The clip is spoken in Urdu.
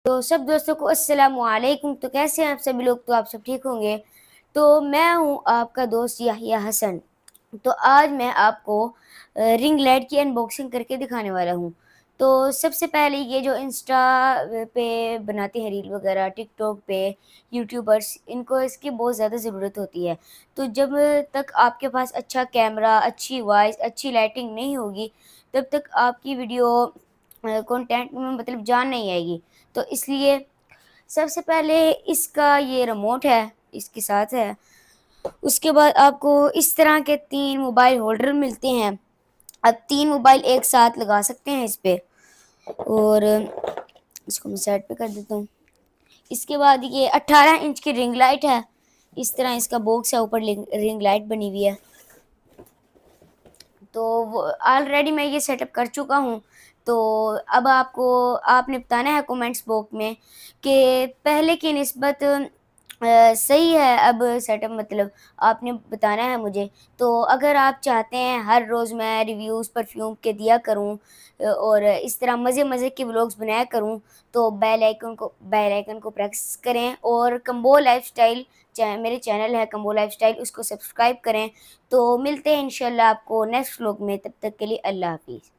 تو سب دوستوں کو السلام علیکم. تو کیسے ہیں آپ سبھی لوگ؟ تو آپ سب ٹھیک ہوں گے. تو میں ہوں آپ کا دوست یحییٰ حسن. تو آج میں آپ کو رنگ لائٹ کی انباکسنگ کر کے دکھانے والا ہوں. تو سب سے پہلے یہ جو انسٹا پہ بناتے ہیں ریل وغیرہ، ٹک ٹاک پہ یوٹیوبرس، ان کو اس کی بہت زیادہ ضرورت ہوتی ہے. تو جب تک آپ کے پاس اچھا کیمرہ، اچھی وائس، اچھی لائٹنگ نہیں ہوگی، تب تک آپ کی ویڈیو کنٹینٹ میں مطلب جان نہیں آئے گی. تو اس لیے سب سے پہلے اس کا یہ ریموٹ ہے، اس کے ساتھ ہے. اس کے بعد آپ کو اس طرح کے 3 موبائل ہولڈر ملتے ہیں. آپ 3 موبائل ایک ساتھ لگا سکتے ہیں اس پہ. اور اس کو میں سائڈ پہ کر دیتا ہوں. اس کے بعد یہ 18 انچ کی رنگ لائٹ ہے. اس طرح اس کا باکس ہے، اوپر رنگ لائٹ بنی ہوئی ہے. تو آلریڈی میں یہ سیٹ اپ کر چکا ہوں. تو اب آپ نے بتانا ہے کومنٹس باکس میں کہ پہلے کی نسبت صحیح ہے اب سیٹ اپ، مطلب آپ نے بتانا ہے مجھے. تو اگر آپ چاہتے ہیں ہر روز میں ریویوز پرفیوم کے دیا کروں اور اس طرح مزے کے ولاگز بنایا کروں، تو بیل آئیکن کو پریس کریں. اور کمبو لائف سٹائل میرے چینل ہے کمبو لائف سٹائل، اس کو سبسکرائب کریں. تو ملتے ہیں انشاءاللہ آپ کو نیکسٹ ولاگ میں. تب تک کے لیے اللہ حافظ.